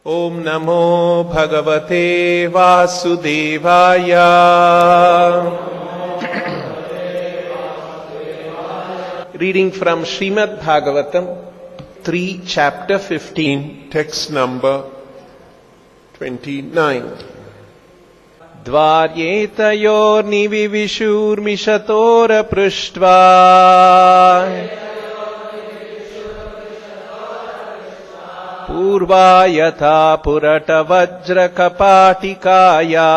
Om Namo Bhagavate Vasudevaya. Reading from Srimad Bhagavatam 3, chapter 15, text number 29. Dvaryetayor nivivishur mishatora prushtva Purva yatha purata vajra kapatikaya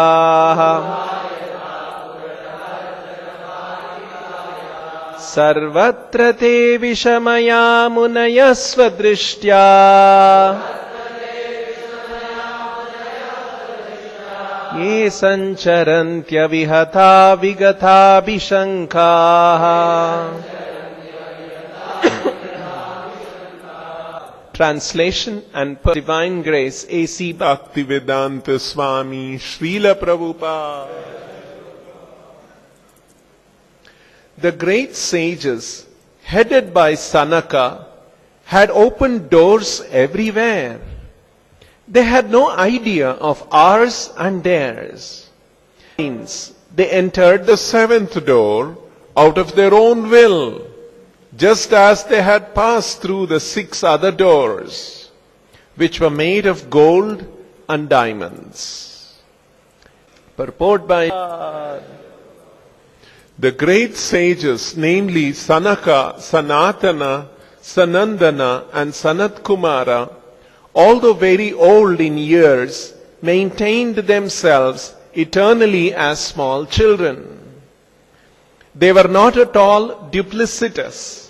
Sarvatra te vishamaya munayasva drishtya Ye sancharantya vihata vigata vishankaha. Translation and Divine Grace, A.C. Bhaktivedanta Swami, Srila Prabhupada. The great sages, headed by Sanaka, had opened doors everywhere. They had no idea of ours and theirs. They entered the seventh door out of their own will, just as they had passed through the 6 other doors, which were made of gold and diamonds. Purport by the great sages, namely Sanaka, Sanatana, Sanandana and Sanat Kumara, although very old in years, maintained themselves eternally as small children. They were not at all duplicitous,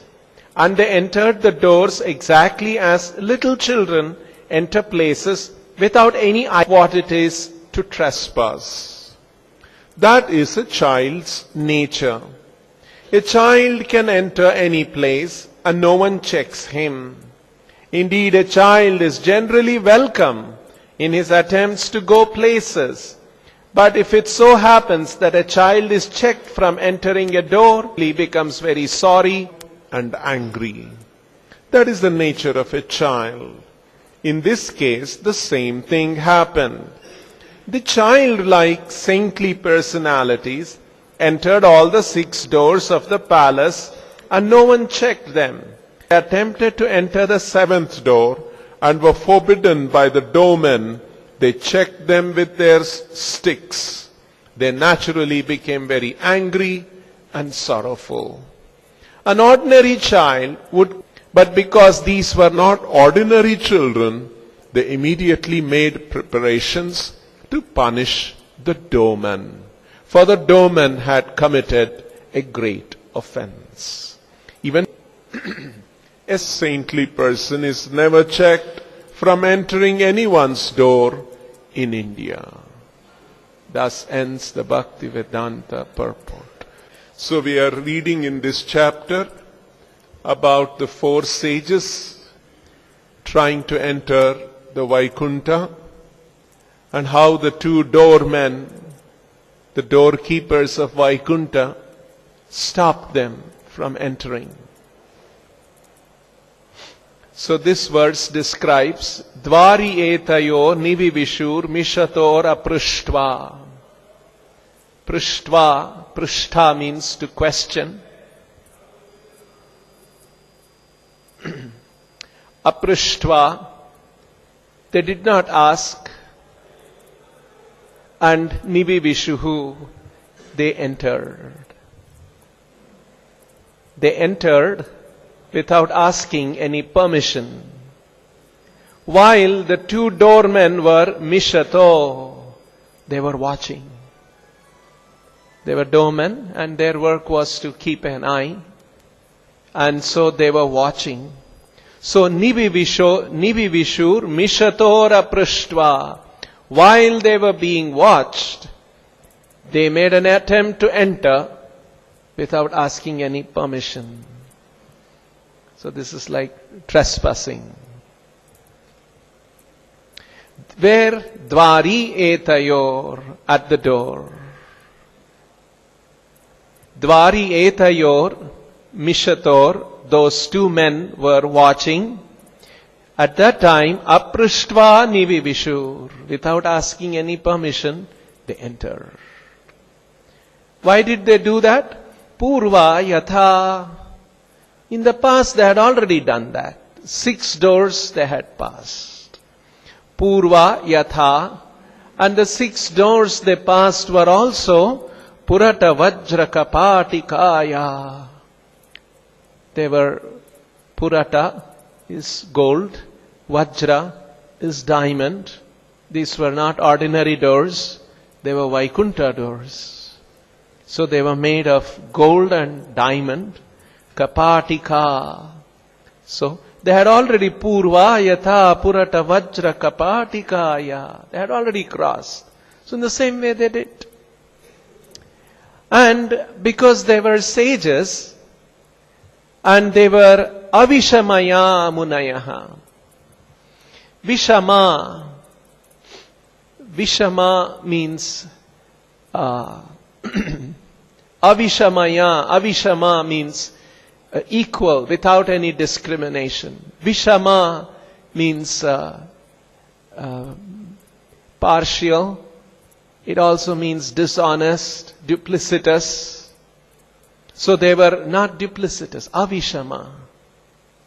and they entered the doors exactly as little children enter places without any idea what it is to trespass. That is a child's nature. A child can enter any place and no one checks him. Indeed, a child is generally welcome in his attempts to go places. But if it so happens that a child is checked from entering a door, he becomes very sorry and angry. That is the nature of a child. In this case, the same thing happened. The childlike saintly personalities entered all the 6 doors of the palace and no one checked them. They attempted to enter the 7th door and were forbidden by the doormen. They checked them with their sticks. They naturally became very angry and sorrowful. An ordinary child would, but because these were not ordinary children, they immediately made preparations to punish the doorman. For the doorman had committed a great offense. Even a saintly person is never checked from entering anyone's door in India. Thus ends the Bhaktivedanta purport. So we are reading in this chapter about the 4 sages trying to enter the Vaikuntha and how the 2 doormen, the doorkeepers of Vaikuntha, stopped them from entering. So this verse describes Dvari etayo nivivishur mishator aprishtva. Prishtva, prishtha means to question. Aprishtva, they did not ask. And nivivishuhu, they entered. They entered without asking any permission. While the 2 doormen were mishato, they were watching. They were doormen and their work was to keep an eye. And so they were watching. So nivivishur mishatora prashtva. While they were being watched, they made an attempt to enter without asking any permission. So this is like trespassing. Where dvari etayor, at the door. Dvari etayor, mishator, those 2 men were watching. At that time, aprushtva nivivishur, without asking any permission, they enter. Why did they do that? Purva yatha. In the past they had already done that. 6 doors they had passed. Purva yatha. And the 6 doors they passed were also Purata Vajra Kapatikaya. They were, Purata is gold, Vajra is diamond. These were not ordinary doors, they were Vaikuntha doors. So they were made of gold and diamond, Kapatika. So they had already Purva Yatha Purata Vajra Kapatikaya. They had already crossed. So in the same way they did. And because they were sages, and they were Avishamaya Munayaha. Vishama. Vishama means Avishamaya. Avishama means equal, without any discrimination. Vishama means partial. It also means dishonest, duplicitous. So they were not duplicitous. Avishama.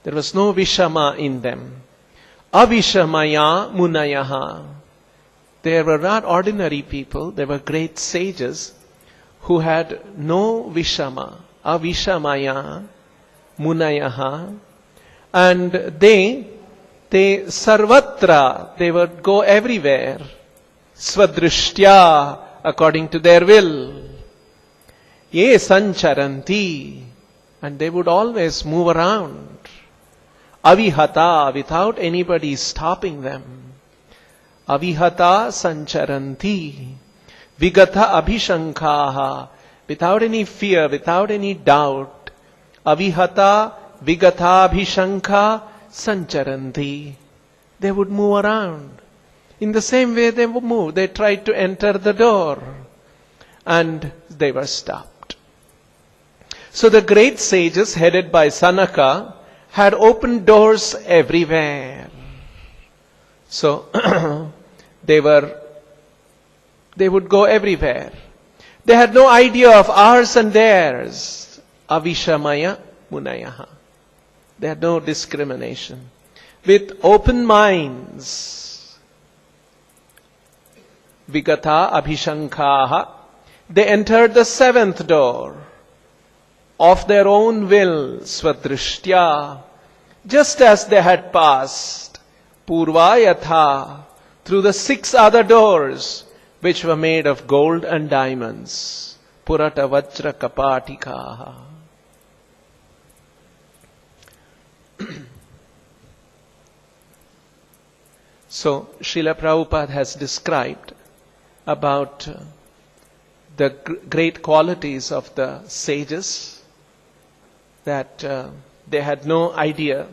There was no Vishama in them. Avishamaya Munayaha. They were not ordinary people. They were great sages who had no Vishama. Avishamaya Munayaha. And they sarvatra, they would go everywhere. Swadrishtya, according to their will. Ye sancharanti, and they would always move around. Avihata, without anybody stopping them. Avihata sancharanti. Vigata abhishankaha, without any fear, without any doubt. Avihata vigata abhishanka sancharanti. They would move around. In the same way they would move. They tried to enter the door and they were stopped. So the great sages headed by Sanaka had opened doors everywhere. So they would go everywhere. They had no idea of ours and theirs. Avishamaya Munayaha. They had no discrimination. With open minds. Vigata Abhishankaha. They entered the 7th door. Of their own will, Swadrishtya. Just as they had passed Purva Yatha through the 6 other doors which were made of gold and diamonds. Purata Vajra Kapatikaha. So, Srila Prabhupada has described about the great qualities of the sages, that they had no idea,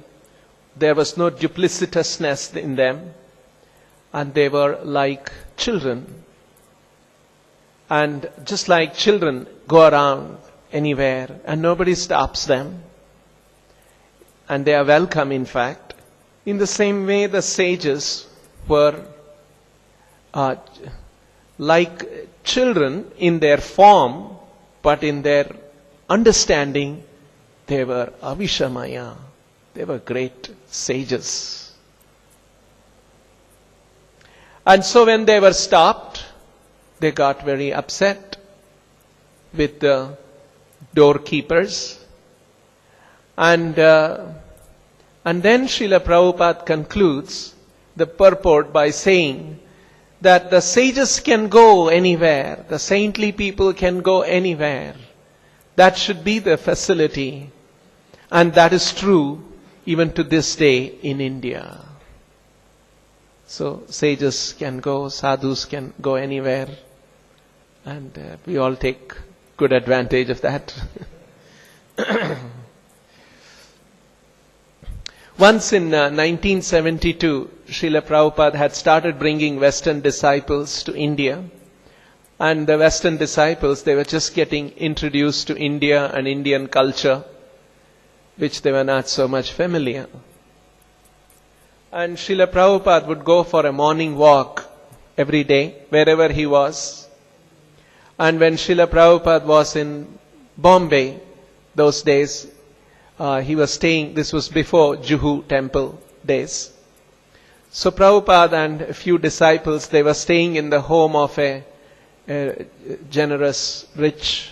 there was no duplicitousness in them, and they were like children. And just like children go around anywhere and nobody stops them, and they are welcome in fact, in the same way the sages were like children in their form, but in their understanding they were Avishamaya. They were great sages. And so when they were stopped, they got very upset with the doorkeepers. And then Srila Prabhupada concludes the purport by saying that the sages can go anywhere, the saintly people can go anywhere. That should be the facility. And that is true even to this day in India. So sages can go, sadhus can go anywhere. And we all take good advantage of that. Once in 1972, Srila Prabhupada had started bringing Western disciples to India. And the Western disciples, they were just getting introduced to India and Indian culture, which they were not so much familiar. And Srila Prabhupada would go for a morning walk every day, wherever he was. And when Srila Prabhupada was in Bombay, those days, he was staying, this was before Juhu temple days. So Prabhupada and a few disciples, they were staying in the home of a generous, rich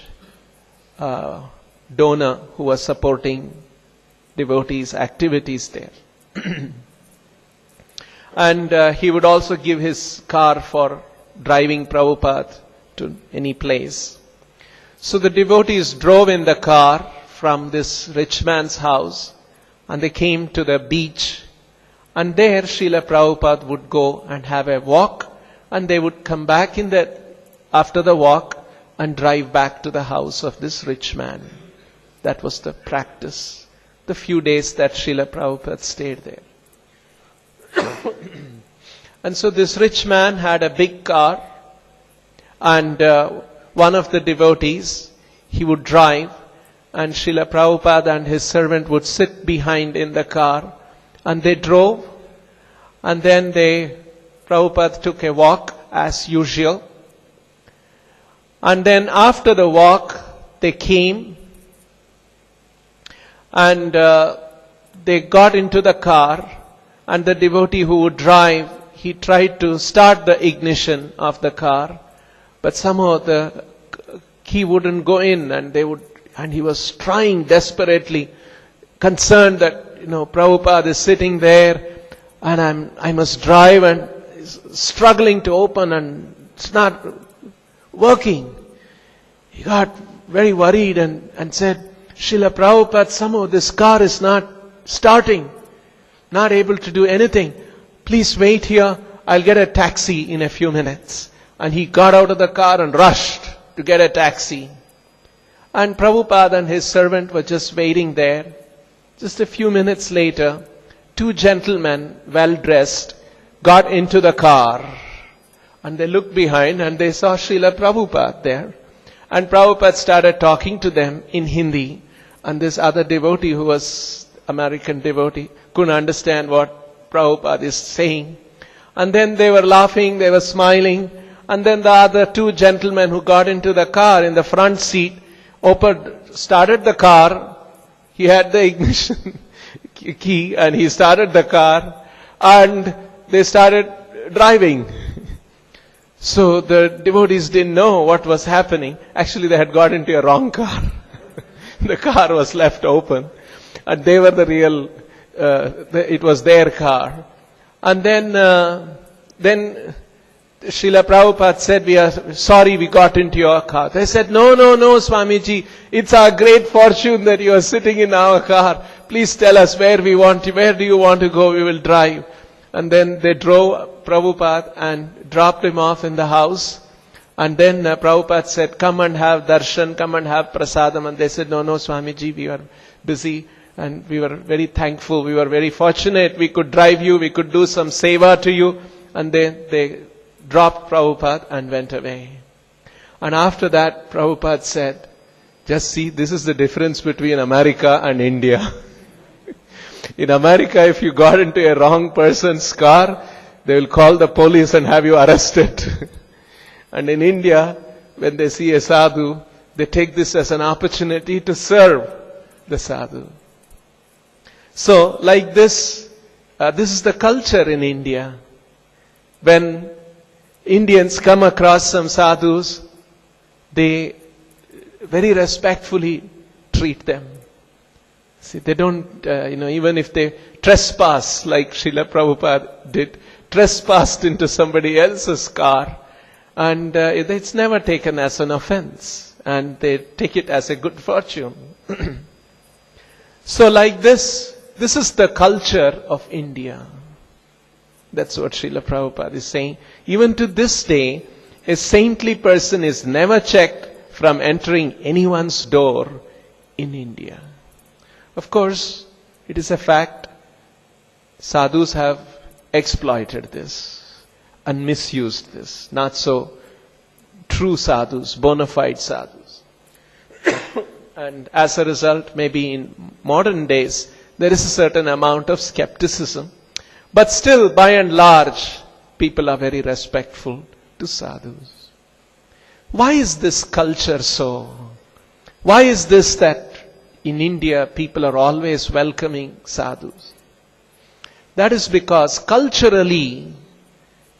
donor who was supporting devotees' activities there. And he would also give his car for driving Prabhupada to any place. So the devotees drove in the car from this rich man's house, and they came to the beach, and there Srila Prabhupada would go and have a walk, and they would come back after the walk and drive back to the house of this rich man. That was the practice, the few days that Srila Prabhupada stayed there. And so this rich man had a big car, and one of the devotees, he would drive, and Srila Prabhupada and his servant would sit behind in the car, and they drove, and then Prabhupada took a walk as usual. And then after the walk, they came, and they got into the car, and the devotee who would drive, he tried to start the ignition of the car, but somehow the key wouldn't go in, and he was trying desperately, concerned that, Prabhupada is sitting there, and I must drive, and struggling to open, and it's not working. He got very worried and said, Srila Prabhupada, somehow this car is not starting, not able to do anything. Please wait here, I'll get a taxi in a few minutes. And he got out of the car and rushed to get a taxi. And Prabhupada and his servant were just waiting there. Just a few minutes later, two gentlemen, well dressed, got into the car. And they looked behind and they saw Srila Prabhupada there. And Prabhupada started talking to them in Hindi. And this other devotee, who was American devotee, couldn't understand what Prabhupada is saying. And then they were laughing, they were smiling. And then the other two gentlemen who got into the car in the front seat, started the car. He had the ignition key and he started the car, and they started driving. So the devotees didn't know what was happening. Actually, they had got into a wrong car. The car was left open, and they were the real, it was their car. And then Srila Prabhupada said, we are sorry we got into your car. They said, no, Swamiji, it's our great fortune that you are sitting in our car. Please tell us where do you want to go, we will drive. And then they drove Prabhupada and dropped him off in the house. And then Prabhupada said, come and have darshan, come and have prasadam. And they said, no, Swamiji, we are busy. And we were very thankful, we were very fortunate, we could drive you, we could do some seva to you. And they dropped Prabhupada and went away. And after that, Prabhupada said, just see, this is the difference between America and India. In America, if you got into a wrong person's car, they will call the police and have you arrested. And in India, when they see a sadhu, they take this as an opportunity to serve the sadhu. So, like this is the culture in India. When Indians come across some sadhus, they very respectfully treat them. See, they don't, even if they trespass, like Srila Prabhupada did, trespassed into somebody else's car, and it's never taken as an offense, and they take it as a good fortune. So like this is the culture of India. That's what Srila Prabhupada is saying. Even to this day, a saintly person is never checked from entering anyone's door in India. Of course, it is a fact, sadhus have exploited this and misused this. Not so true sadhus, bona fide sadhus. And as a result, maybe in modern days, there is a certain amount of skepticism. But still, by and large, people are very respectful to sadhus. Why is this culture so? Why is this that in India people are always welcoming sadhus? That is because culturally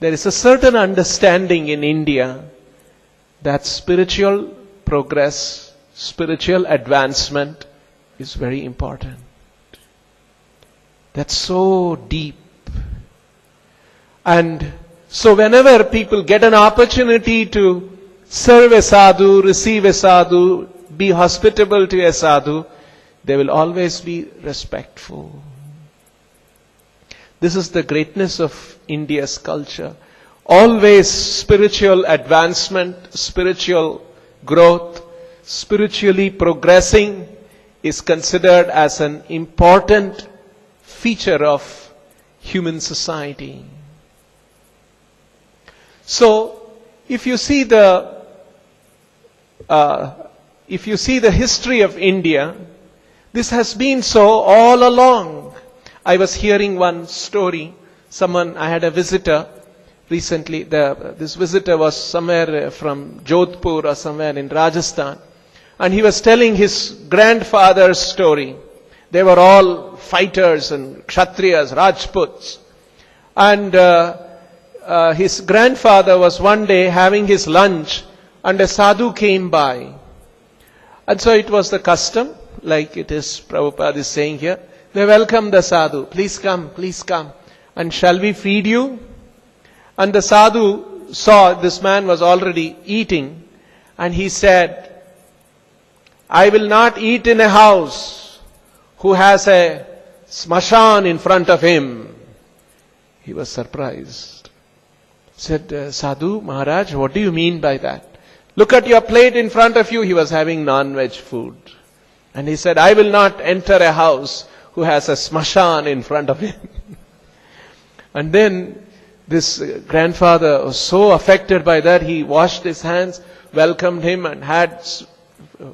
there is a certain understanding in India that spiritual progress, spiritual advancement is very important. That's so deep. And so whenever people get an opportunity to serve a sadhu, receive a sadhu, be hospitable to a sadhu, they will always be respectful. This is the greatness of India's culture. Always spiritual advancement, spiritual growth, spiritually progressing is considered as an important feature of human society. So, if you see the history of India, this has been so all along. I was hearing one story. I had a visitor recently. This visitor was somewhere from Jodhpur or somewhere in Rajasthan. And he was telling his grandfather's story. They were all fighters and Kshatriyas, Rajputs. And his grandfather was one day having his lunch and a sadhu came by. And so it was the custom, like it is Prabhupada is saying here. They welcomed the sadhu. Please come, please come. And shall we feed you? And the sadhu saw this man was already eating. And he said, I will not eat in a house who has a smashan in front of him. He was surprised. Said, Sadhu, Maharaj, what do you mean by that? Look at your plate in front of you. He was having non-veg food. And he said, I will not enter a house who has a smashan in front of him. And then this grandfather was so affected by that, he washed his hands, welcomed him and had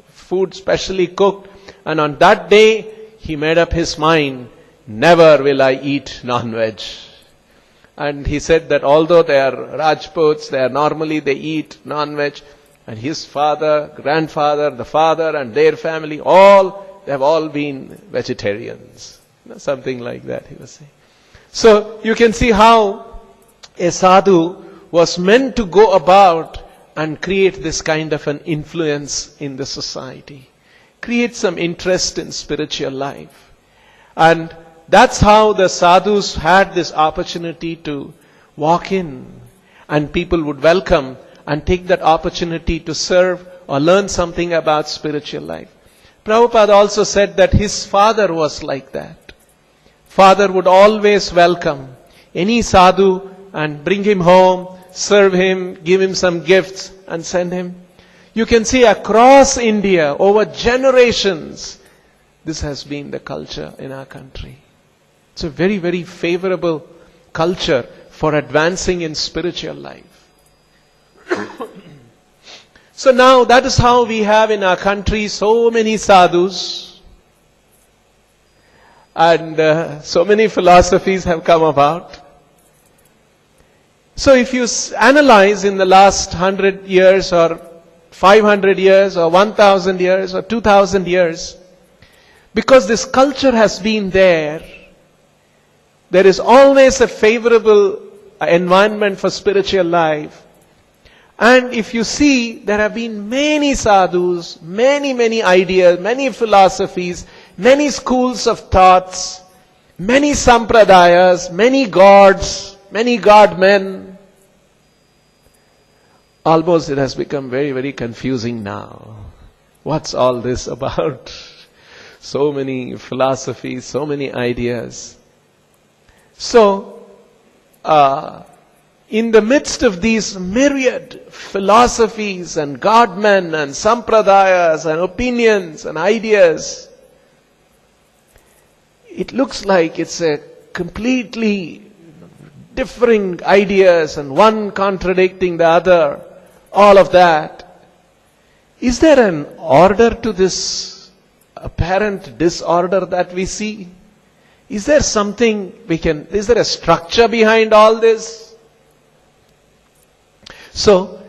food specially cooked. And on that day, he made up his mind, never will I eat non-veg. And he said that although they are Rajputs, they eat non-veg. And his father, grandfather, the father and their family, they have all been vegetarians. Something like that he was saying. So you can see how a sadhu was meant to go about and create this kind of an influence in the society. Create some interest in spiritual life. And that's how the sadhus had this opportunity to walk in and people would welcome and take that opportunity to serve or learn something about spiritual life. Prabhupada also said that his father was like that. Father would always welcome any sadhu and bring him home, serve him, give him some gifts and send him. You can see across India, over generations, this has been the culture in our country. It's a very, very favorable culture for advancing in spiritual life. So now that is how we have in our country so many sadhus and so many philosophies have come about. So if you analyze in the last 100 years or 500 years or 1000 years or 2000 years, because this culture has been there is always a favorable environment for spiritual life. And if you see, there have been many sadhus, many ideas, many philosophies, many schools of thoughts, many sampradayas, many gods, many god-men. Almost it has become very, very confusing now. What's all this about? So many philosophies, so many ideas. So, in the midst of these myriad philosophies and godmen and sampradayas and opinions and ideas, it looks like it's a completely differing ideas and one contradicting the other, all of that. Is there an order to this apparent disorder that we see? Is there something is there a structure behind all this? So,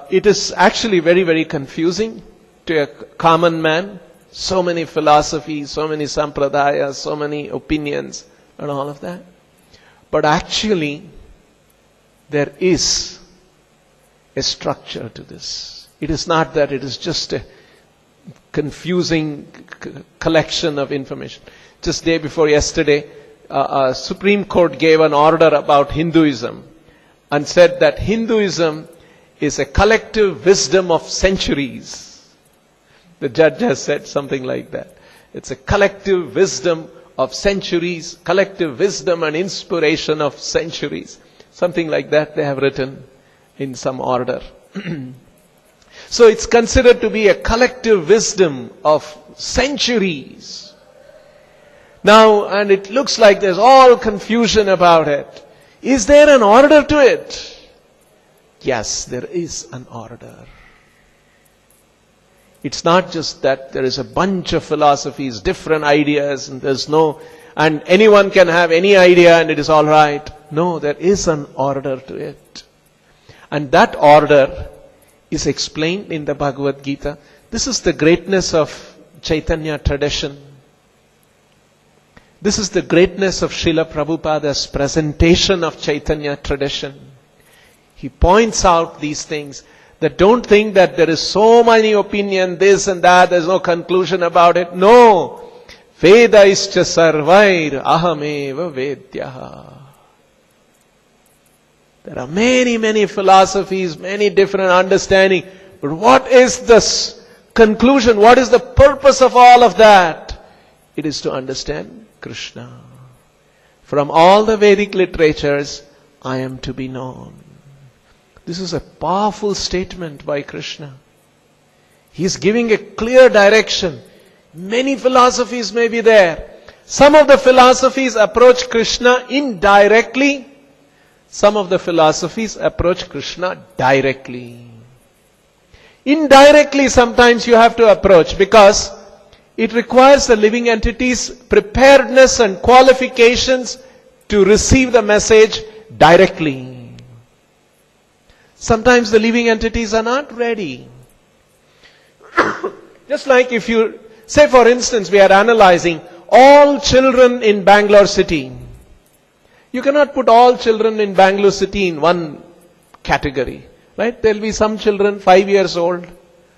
it is actually very, very confusing to a common man. So many philosophies, so many sampradayas, so many opinions and all of that. But actually, there is a structure to this. It is not that it is just a confusing collection of information. Just day before yesterday, Supreme Court gave an order about Hinduism and said that Hinduism is a collective wisdom of centuries. The judge has said something like that. It's a collective wisdom of centuries, collective wisdom and inspiration of centuries. Something like that they have written in some order. So it's considered to be a collective wisdom of centuries. Now, and it looks like there's all confusion about it. Is there an order to it? Yes, there is an order. It's not just that there is a bunch of philosophies, different ideas, and anyone can have any idea and it is all right. No, there is an order to it. And that order is explained in the Bhagavad Gita. This is the greatness of Chaitanya tradition. This is the greatness of Srila Prabhupada's presentation of Chaitanya tradition. He points out these things. That don't think that there is so many opinions, this and that, there's no conclusion about it. No. Vedaischa sarvair ahameva vedyaha. There are many, many philosophies, many different understandings. But what is this conclusion? What is the purpose of all of that? It is to understand Krishna. From all the Vedic literatures, I am to be known. This is a powerful statement by Krishna. He is giving a clear direction. Many philosophies may be there. Some of the philosophies approach Krishna indirectly. Some of the philosophies approach Krishna directly. Indirectly sometimes you have to approach because it requires the living entity's preparedness and qualifications to receive the message directly. Sometimes the living entities are not ready. Just like if you, say for instance, we are analyzing all children in Bangalore city. You cannot put all children in Bangalore city in one category. Right? There will be some children 5 years old,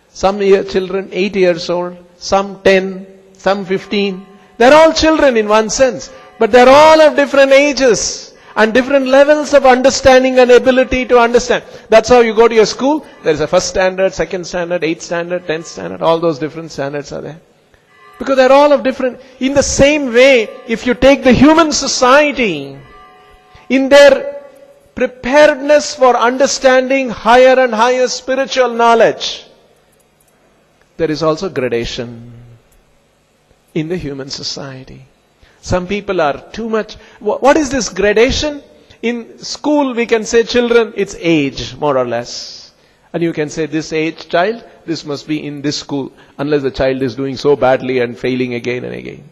some children 8 years old, some 10, some 15. They're all children in one sense. But they're all of different ages. And different levels of understanding and ability to understand. That's how you go to your school. There is a first standard, second standard, 8th standard, 10th standard. All those different standards are there. Because they're all of different. In the same way, if you take the human society, in their preparedness for understanding higher and higher spiritual knowledge, there is also gradation in the human society. Some people are too much. What is this gradation? In school we can say children, it's age more or less. And you can say this age child, this must be in this school. Unless the child is doing so badly and failing again and again.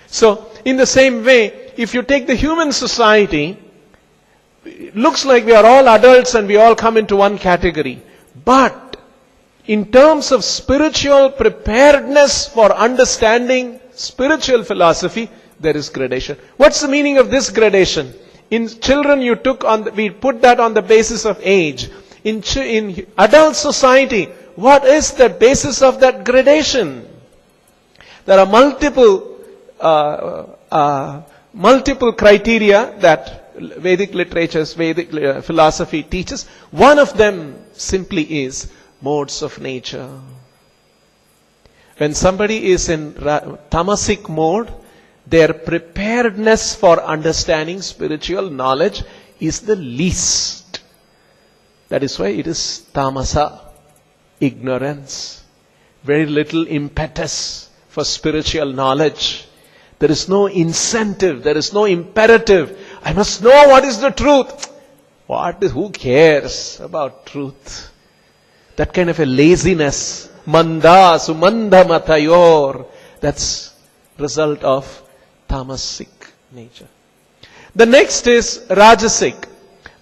So, in the same way, if you take the human society, it looks like we are all adults and we all come into one category. But, in terms of spiritual preparedness for understanding spiritual philosophy, there is gradation. What's the meaning of this gradation? In children we put that on the basis of age. In adult society, what is the basis of that gradation? There are multiple criteria that Vedic literatures, Vedic philosophy teaches. One of them simply is modes of nature. When somebody is in tamasic mode, their preparedness for understanding spiritual knowledge is the least. That is why it is tamasa, ignorance. Very little impetus for spiritual knowledge. There is no incentive, there is no imperative. I must know what is the truth. Who cares about truth? That kind of a laziness. Manda sumanda matayor. That's result of tamasic nature. The next is rajasic.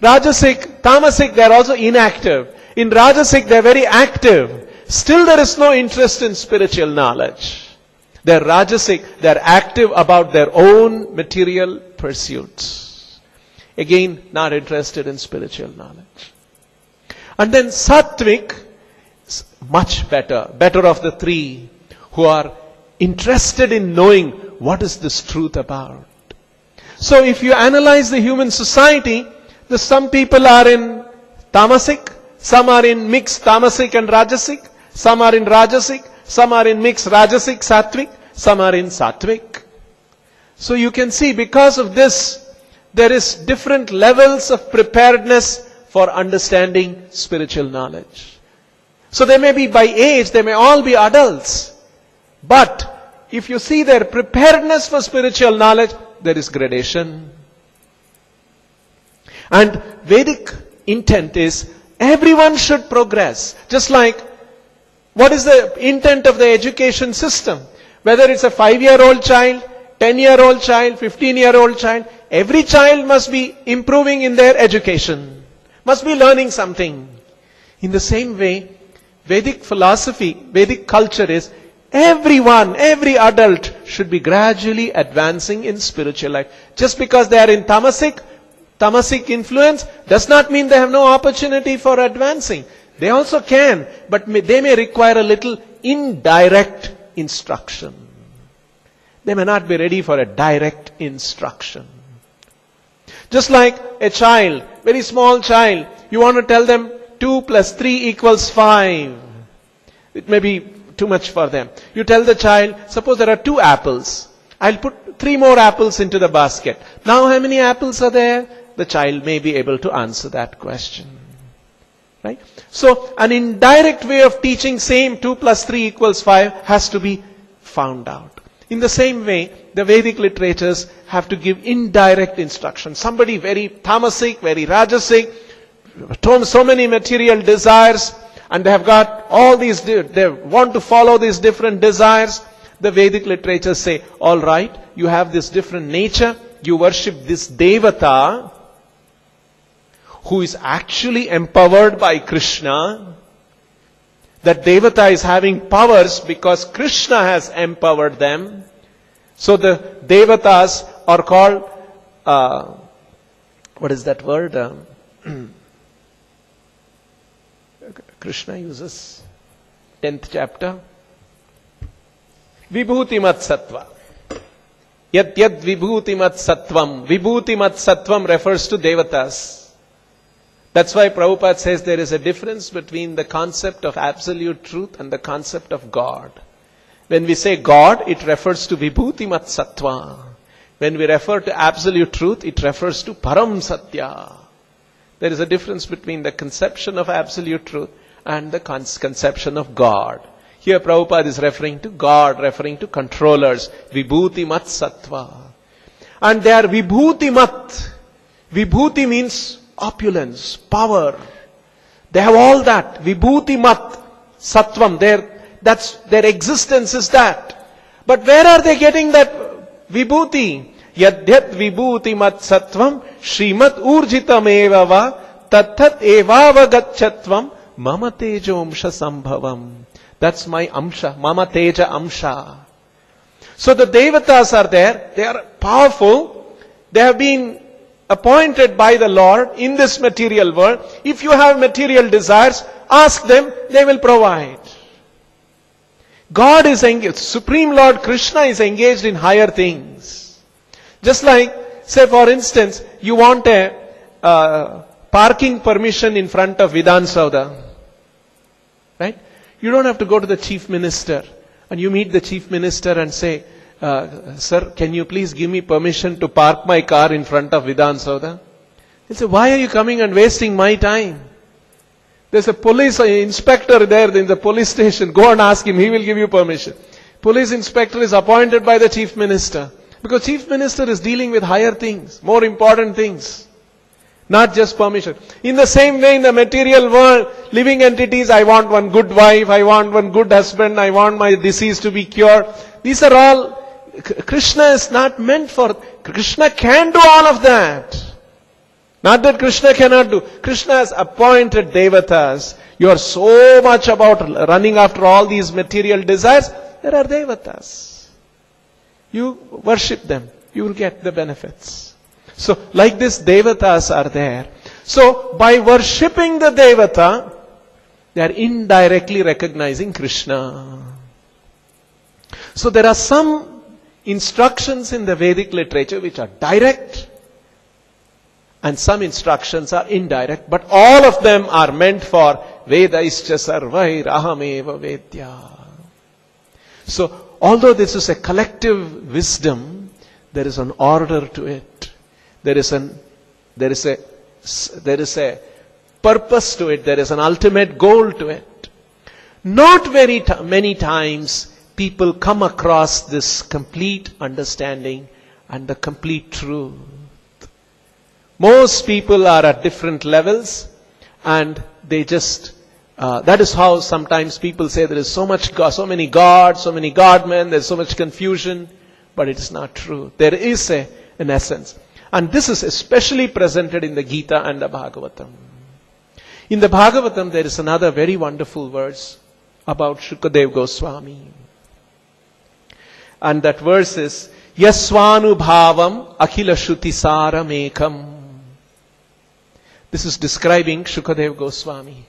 Rajasic, tamasic, they are also inactive. In rajasic, they are very active. Still there is no interest in spiritual knowledge. They are rajasic, they are active about their own material pursuits. Again, not interested in spiritual knowledge. And then sattvic, much better of the three, who are interested in knowing what is this truth about. So if you analyze the human society, some people are in tamasic, some are in mixed tamasic and rajasic, some are in rajasic, some are in mixed rajasic, sattvic, some are in sattvic. So you can see, because of this, there is different levels of preparedness for understanding spiritual knowledge. So they may be by age, they may all be adults. But if you see their preparedness for spiritual knowledge, there is gradation. And Vedic intent is everyone should progress. Just like, what is the intent of the education system? Whether it's a 5-year-old child, 10-year-old child, 15-year-old child, every child must be improving in their education, must be learning something. In the same way, Vedic philosophy, Vedic culture is everyone, every adult should be gradually advancing in spiritual life. Just because they are in tamasic influence does not mean they have no opportunity for advancing. They also can, but they may require a little indirect instruction. They may not be ready for a direct instruction. Just like a child, very small child, you want to tell them 2 plus 3 equals 5. It may be too much for them. You tell the child, suppose there are 2 apples. I'll put 3 more apples into the basket. Now how many apples are there? The child may be able to answer that question. Right? So an indirect way of teaching same 2 plus 3 equals 5 has to be found out. In the same way, the Vedic literatures have to give indirect instruction. Somebody very tamasic, very rajasic, so many material desires, and they have got all these, they want to follow these different desires. The Vedic literatures say, all right, you have this different nature, you worship this devata, who is actually empowered by Krishna. That devata is having powers because Krishna has empowered them. So the devatas are called, what is that word? Krishna uses 10th chapter. Vibhutimat sattva. Yat vibhutimat sattvam. Vibhutimat sattvam refers to devatas. That's why Prabhupada says there is a difference between the concept of absolute truth and the concept of God. When we say God, it refers to Vibhutimat Sattva. When we refer to absolute truth, it refers to Param Satya. There is a difference between the conception of absolute truth and the conception of God. Here Prabhupada is referring to God, referring to controllers. Vibhutimat Sattva. And they are Vibhutimat. Vibhuti means opulence, power. They have all that. Vibhutimat Sattvam. Their existence is that. But where are they getting that Vibhuti? Yadyat Vibhutimat Sattvam Srimad Urjitam Evava Tathat Evava Gachatvam Mama Tejo Amsha Sambhavam. That's my Amsha, Mama Teja Amsha. So the devatas are there. They are powerful. They have been appointed by the Lord in this material world. If you have material desires, ask them, they will provide. God is engaged, Supreme Lord Krishna is engaged in higher things. Just like, say for instance, you want a parking permission in front of Vidhan Saudha. Right? You don't have to go to the chief minister and you meet the chief minister and say, sir, can you please give me permission to park my car in front of Vidhan Saudha? He'll say, why are you coming and wasting my time? There's a police inspector there in the police station. Go and ask him, he will give you permission. Police inspector is appointed by the chief minister. Because chief minister is dealing with higher things, more important things. Not just permission. In the same way in the material world, living entities, I want one good wife, I want one good husband, I want my disease to be cured. These are all Krishna is not meant for, Krishna can do all of that. Not that Krishna cannot do. Krishna has appointed devatas. You are so much about running after all these material desires. There are devatas. You worship them. You will get the benefits. So, like this, devatas are there. So, by worshipping the devata, they are indirectly recognizing Krishna. So, there are some instructions in the Vedic literature which are direct, and some instructions are indirect, but all of them are meant for Vedaischa sarvair ahameva vedya. So, although this is a collective wisdom, there is an order to it. There is a purpose to it. There is an ultimate goal to it. Not very many times people come across this complete understanding and the complete truth. Most people are at different levels, and they just, that is how sometimes people say there is so many gods, so many godmen, there is so much confusion, but it is not true. There is an essence. And this is especially presented in the Gita and the Bhagavatam. In the Bhagavatam, there is another very wonderful verse about Shukadeva Goswami. And that verse is, Yasvanubhavam Akhila Shruti Saramekam. This is describing Shukadeva Goswami.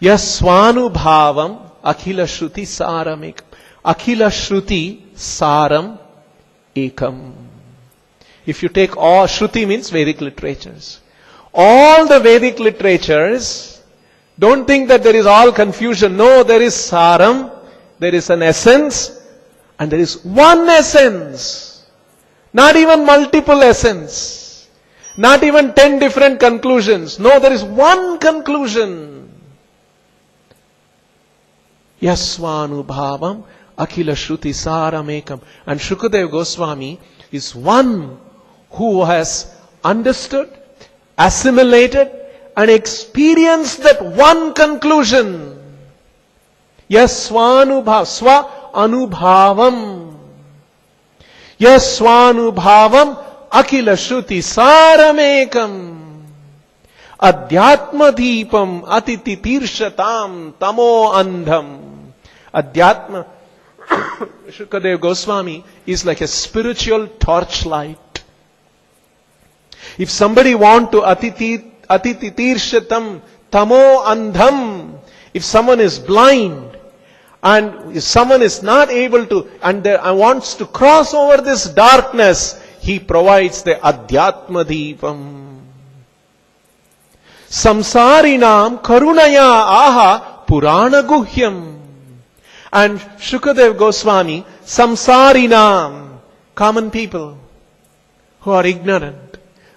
Yasvanubhavam Akhila Shruti Saramekam. Akhila Shruti Saram Ekam. If you take all, Shruti means Vedic literatures. All the Vedic literatures, don't think that there is all confusion. No, there is Saram, there is an essence, and there is one essence. Not even multiple essence. Not even 10 different conclusions. No, there is one conclusion. Yasvanubhavam Akhila Shruti Saramekam. And Shukadeva Goswami is one who has understood, assimilated, and experienced that one conclusion. Yasvanubhavam, swa anubhavam. Yasvanubhavam Akhila Shruti Saramekam. Adhyatma Deepam Atiti Tirshatam Tamo Andham. Adhyatma, Shukadeva Goswami is like a spiritual torchlight. If somebody want to atiti tirshatam tamo andham, if someone is blind and if someone is not able to and wants to cross over this darkness, he provides the adhyatma deepam. Samsarinam karunaya aha purana guhyam. And Shukadeva Goswami, samsarinam, common people who are ignorant,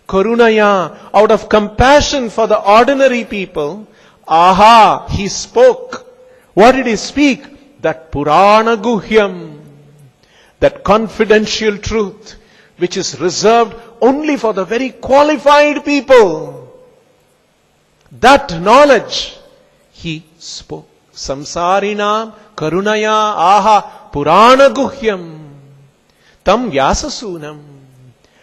Karunaya, out of compassion for the ordinary people, aha, he spoke. What did he speak? That Purana Guhyam, that confidential truth, which is reserved only for the very qualified people. That knowledge, he spoke. Samsarinam Karunaya aha Purana Guhyam Tam Vyasasunam.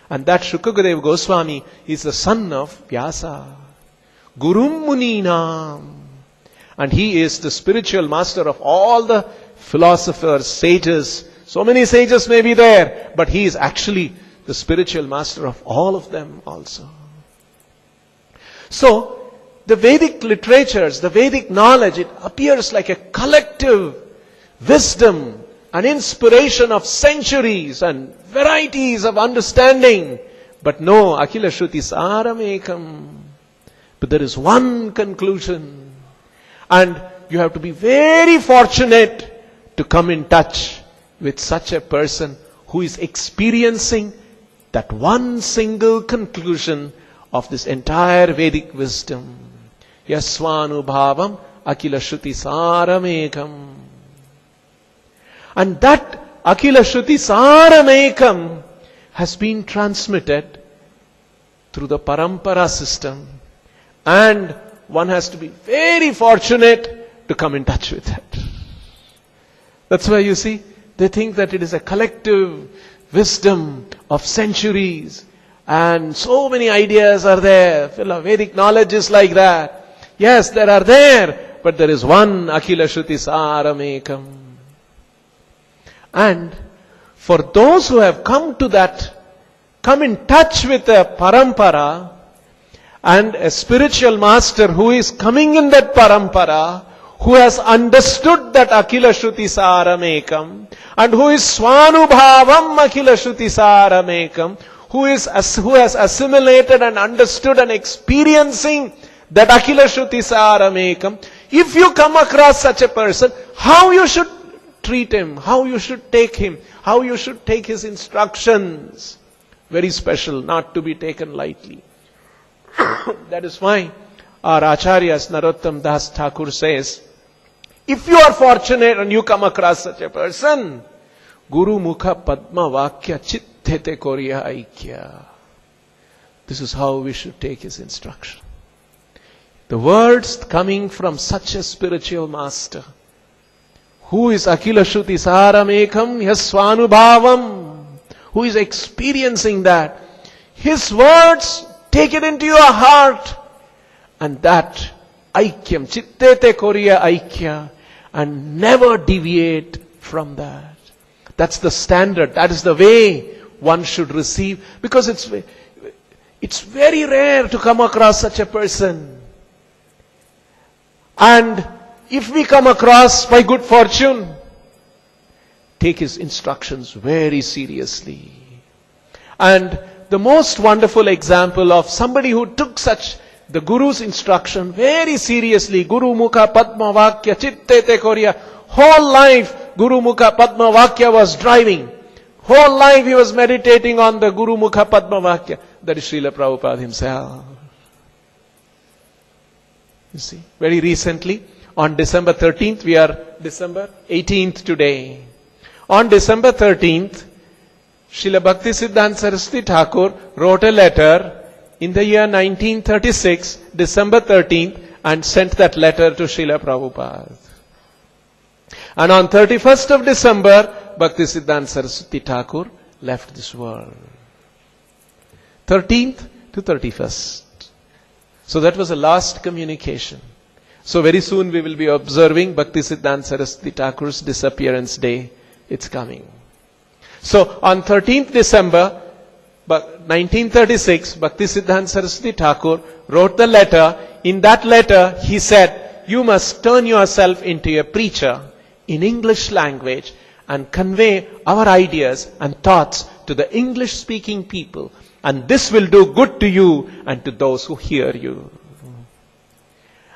And that Shukadeva Goswami is the son of Vyasa. Gurum Muninam. And he is the spiritual master of all the philosophers, sages. So many sages may be there, but he is actually the spiritual master of all of them also. So, the Vedic literatures, the Vedic knowledge, it appears like a collective wisdom, an inspiration of centuries and varieties of understanding. But no, Akhila Shruti Saramekam. But there is one conclusion. And you have to be very fortunate to come in touch with such a person who is experiencing that one single conclusion of this entire Vedic wisdom. Yasvanubhavam Akhila Shruti Saramekam. And that Akhila Shruti Saramekam has been transmitted through the parampara system. And one has to be very fortunate to come in touch with that. That's why you see, they think that it is a collective wisdom of centuries. And so many ideas are there. Vedic knowledge is like that. Yes, there are there, but there is one Akhila Shruti Saramekam. And for those who have come in touch with a parampara, and a spiritual master who is coming in that parampara, who has understood that Akhila Shruti Saramekam, and who is Swanubhavam Akhila Shruti Saramekam, who has assimilated and understood and experiencing that Akhila Shruti Saramekam, if you come across such a person, how you should treat him, how you should take him, how you should take his instructions. Very special, not to be taken lightly. That is why our Acharyas Narottam Das Thakur says, if you are fortunate and you come across such a person, Guru Mukha Padma Vakya Chittete Korya Aikya. This is how we should take his instruction. The words coming from such a spiritual master, who is Akhila Shruti Saramekam Yaswanubhavam, who is experiencing that, his words, take it into your heart, and that Aikyam, Chittete Korya Aikya, and never deviate from that. That's the standard, that is the way one should receive, because it's very rare to come across such a person. And if we come across by good fortune, take his instructions very seriously. And the most wonderful example of somebody who took the Guru's instruction very seriously, Guru Mukha Padma Vakya Chittete Korya, whole life Guru Mukha Padma Vakya was driving. Whole life he was meditating on the Guru Mukha Padma Vakya. That is Srila Prabhupada himself. You see, very recently, on December 13th, we are December 18th today. On December 13th, Srila Bhaktisiddhanta Saraswati Thakur wrote a letter in the year 1936, December 13th, and sent that letter to Srila Prabhupada. And on 31st of December, Bhaktisiddhanta Saraswati Thakur left this world. 13th to 31st. So that was the last communication. So very soon we will be observing Bhaktisiddhanta Saraswati Thakur's disappearance day. It's coming. So on 13th December 1936, Bhaktisiddhanta Saraswati Thakur wrote the letter. In that letter he said, you must turn yourself into a preacher in English language and convey our ideas and thoughts to the English speaking people. And this will do good to you and to those who hear you.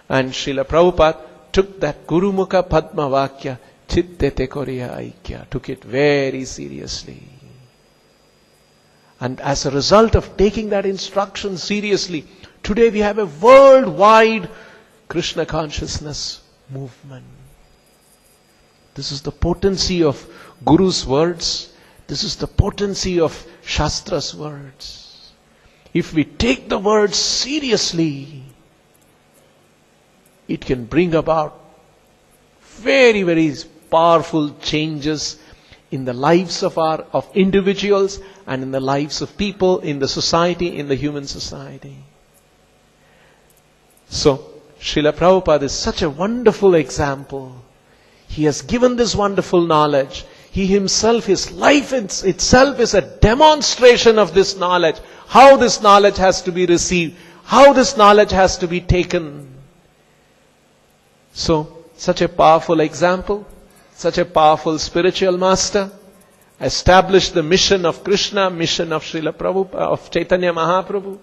And Srila Prabhupada took that Guru Mukha Padma Vakya Chittete Korya Aikya, took it very seriously. And as a result of taking that instruction seriously, today we have a worldwide Krishna consciousness movement. This is the potency of Guru's words. This is the potency of Shastra's words. If we take the words seriously, it can bring about very, very powerful changes in the lives of individuals and in the lives of people, in the society, in the human society. So, Srila Prabhupada is such a wonderful example. He has given this wonderful knowledge. He himself, his life itself is a demonstration of this knowledge. How this knowledge has to be received. How this knowledge has to be taken. So, such a powerful example, such a powerful spiritual master, established the mission of Krishna, mission of Srila Prabhupada, of Chaitanya Mahaprabhu.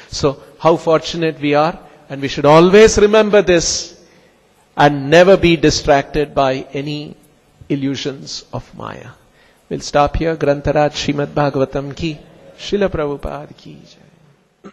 So, how fortunate we are, and we should always remember this, and never be distracted by any illusions of Maya. We'll stop here. Grantaraj Srimad Bhagavatam ki, Srila Prabhupada ki jai.